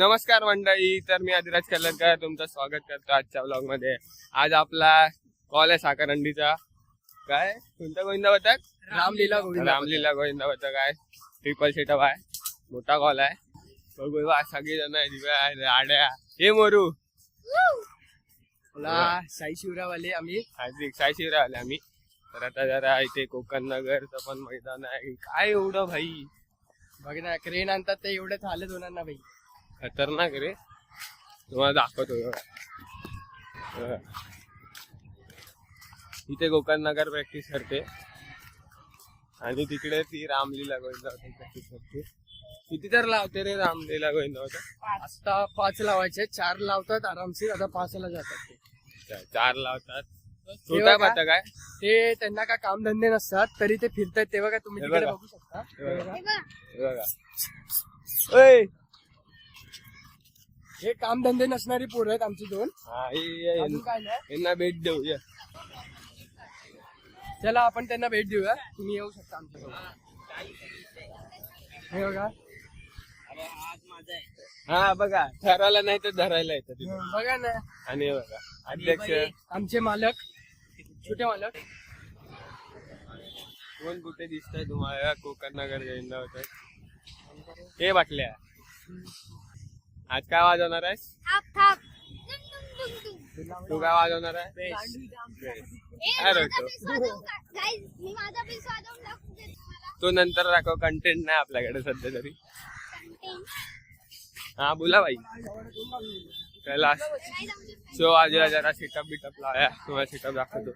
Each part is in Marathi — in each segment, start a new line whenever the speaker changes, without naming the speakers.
नमस्कार मंडळी, तर मी आदिराज कलरकर तुमचं स्वागत करतो आजच्या ब्लॉग मध्ये. आज आपला कॉल आहे साखरंडीचा. काय कोणता गोविंदा बतक?
रामलीला
गोविंदा बतक आहे. ट्रिपल सेटअप आहे, मोठा कॉल आहे. बघू सगळी जण आहे, आड्या हे मोरू
साई शिवरावाले आम्ही
हार्दिक साई शिवरावाले आम्ही. तर आता जरा इथे कोकण नगरचं पण मैदान आहे. काय एवढं भाई
बघ ना, क्रेन आणतात ते एवढंच हालत होणार ना भाई.
खतरनाक रे, तुम्हाला दाखवतो. इथे कोकण नगर प्रॅक्टिस करते आणि तिकडे ती रामलीला गोविंदा प्रॅक्टिस करते. किती तर लावते रे रामलीला गोविंदा होता?
आता 5 लावायचे, 4 लावतात आरामशीर. आता 5ला जातात ते.
4 लावतात. छोटा पता काय
ते त्यांना काय कामधंदे नसतात तरी ते फिरतात. तेव्हा काय तुम्ही तिकडे बघू शकता.
बघा
हे कामधंदे नसणारी पोरं आहेत आमची 2. अजून काय नाही.
यांना भेट देऊया.
चला आपण त्यांना भेट देऊया. तुम्ही येऊ शकता आमच्यासोबत. हे बघा,
हा बघा, ठरायला नाही तर धरायला येतं तिथे.
बघा ना.
आणि हे बघा अध्यक्ष
आमचे मालक, छोटे मालक.
कोण कुठे दिसतंय तुम्हाला? कोकण नगर गोविंदा होत. हे बाटल्या आज काय वाजवणार आहेस? तू काय वाजवणार आहे? तो नंतर दाखव, कंटेंट नाही आपल्याकडे सध्या तरी. हा बोला भाई. कैलाश सो आज जरा सेटअप बिटअप लावूया, तुम्हाला सेटअप दाखवतो.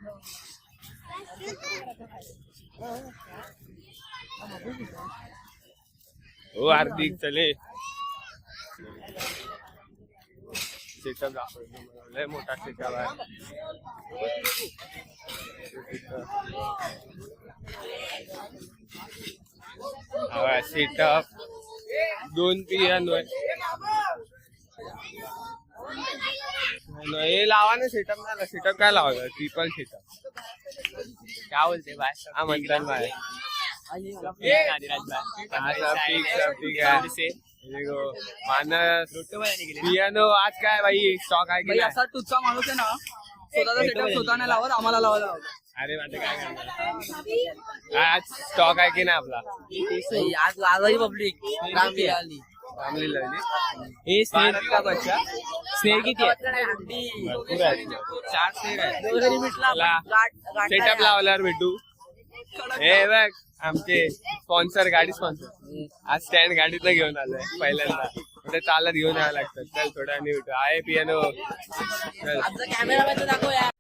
हो हार्दिक चले सेटअप दाखवतो. लय मोठा सेटअप आहे. सेटअप 2 पियानो आहे. हे लावा ना सेटअप. नाही सेटअप काय लावायचं? ट्रिपल सेटअप काय बोलते बाय? हा म्हणतात बाय. मानस पियानो आज काय भाई स्टॉक आहे की
असा तुझा माणूस आहे ना, स्वतःचा सेटअप स्वतः नाही लावत, आम्हाला लावायला लावतो.
अरे माझं काय करणार? आज स्टॉक आहे की नाही आपला?
आज लाजाई पब्लिक रामलीला
हे स्नेक का बच्चा? स्नेक किती आहे? 4 स्नेक आहे. सेटअप लावल्यावर भेटू. हे बघ आमचे स्पॉन्सर, गाडी स्पॉन्सर. आज स्टँड गाडीतलं घेऊन आलोय पहिल्यांदा. ते चालत घेऊन यावं लागतं. चल थोड्या वेळाने भेटू. आहे पियानो.
कॅमेरा दाखव यार.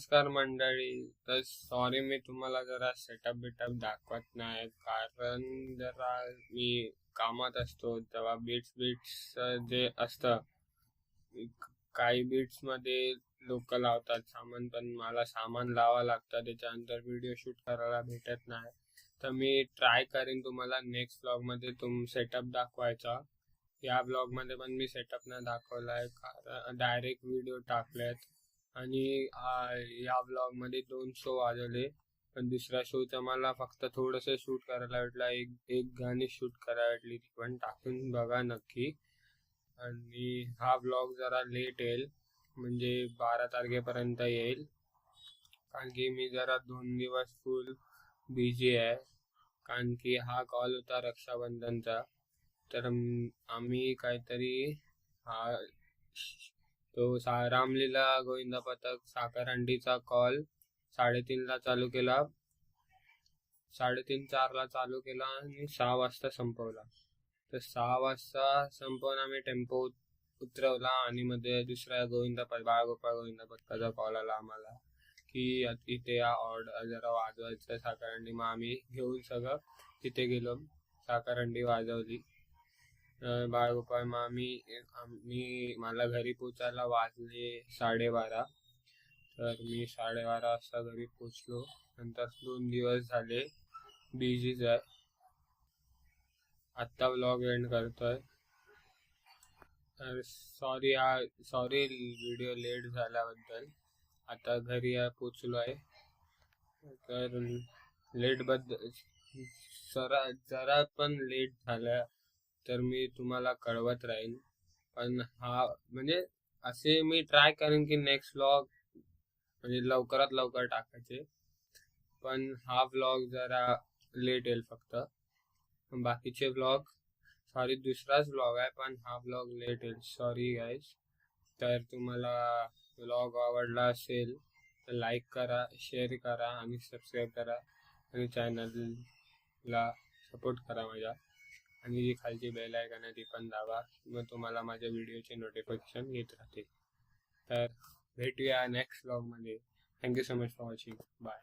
नमस्कार मंडळी. तर सॉरी मी तुम्हाला जरा सेटअप बिटअप दाखवत नाही, कारण जरा मी कामात असतो तेव्हा बीट्स जे असतं, काही बीट्स मध्ये लोक लावतात सामान, पण मला सामान लावा लागतं, त्याच्यानंतर व्हिडिओ शूट करायला भेटत नाही. तर मी ट्राय करीन तुम्हाला नेक्स्ट ब्लॉग मध्ये सेटअप दाखवायचा. या ब्लॉग मध्ये पण मी सेटअप नाही दाखवलाय, कारण डायरेक्ट व्हिडिओ टाकलेत. आणि या ब्लॉग मध्ये 2 शो वाजवले, पण दुसऱ्या शोचं मला फक्त थोडस शूट करायला भेटलं, एक गाणी शूट करायला भेटली, ती पण टाकून बघा नक्की. आणि हा ब्लॉग जरा लेट येईल, म्हणजे 12 तारखेपर्यंत येईल, कारण की मी जरा 2 दिवस फुल बिझी आहे, कारण की हा कॉल होता रक्षाबंधनचा. तर आम्ही काहीतरी हा तो रामलीला गोविंदा पथक साखरहंडीचा कॉल 3:30ला चालू केला, 3:30-4ला चालू केला आणि 6 वाजता संपवला. तर 6 वाजता संपवून आम्ही टेम्पो उतरवला आणि मध्ये दुसऱ्या बाळगोपाळ गोविंदा पथकाचा कॉल आला आम्हाला की इथे या, ऑर्डर जरा वाजवायचं साखरहंडी. मग आम्ही घेऊन सगळं तिथे गेलो, साखरहंडी वाजवली बाळगोपाळ. मग मला घरी पोचायला वाजले 12:30. तर मी 12:30 वाजता घरी पोचलो. नंतर 2 दिवस झाले बिझीच आहे. आत्ता व्लॉग एंड करतोय. तर सॉरी व्हिडिओ लेट झाल्याबद्दल. आता घरी पोचलो आहे, तर लेट बद्दल जरा पण लेट झाला तर मी तुम्हाला कळवत राहीन. पण हा म्हणजे असे मी ट्राय करेन की नेक्स्ट व्लॉग म्हणजे लवकरात लवकर टाकायचे, पण हा व्लॉग जरा लेट येईल फक्त. बाकीचे व्लॉग दुसराच व्लॉग आहे, पण हा व्लॉग लेट येईल, सॉरी गाईज. तर तुम्हाला व्लॉग आवडला असेल तर लाईक करा, शेअर करा आणि सबस्क्राईब करा, आणि चॅनलला सपोर्ट करा माझ्या. आणि जी खालची बेल आयकॉन आहे ती पण दाबा, मग तुम्हाला माझ्या व्हिडिओचे नोटिफिकेशन येत राहते. तर भेटूया नेक्स्ट व्लॉगमध्ये. Thank you so much for watching. Bye.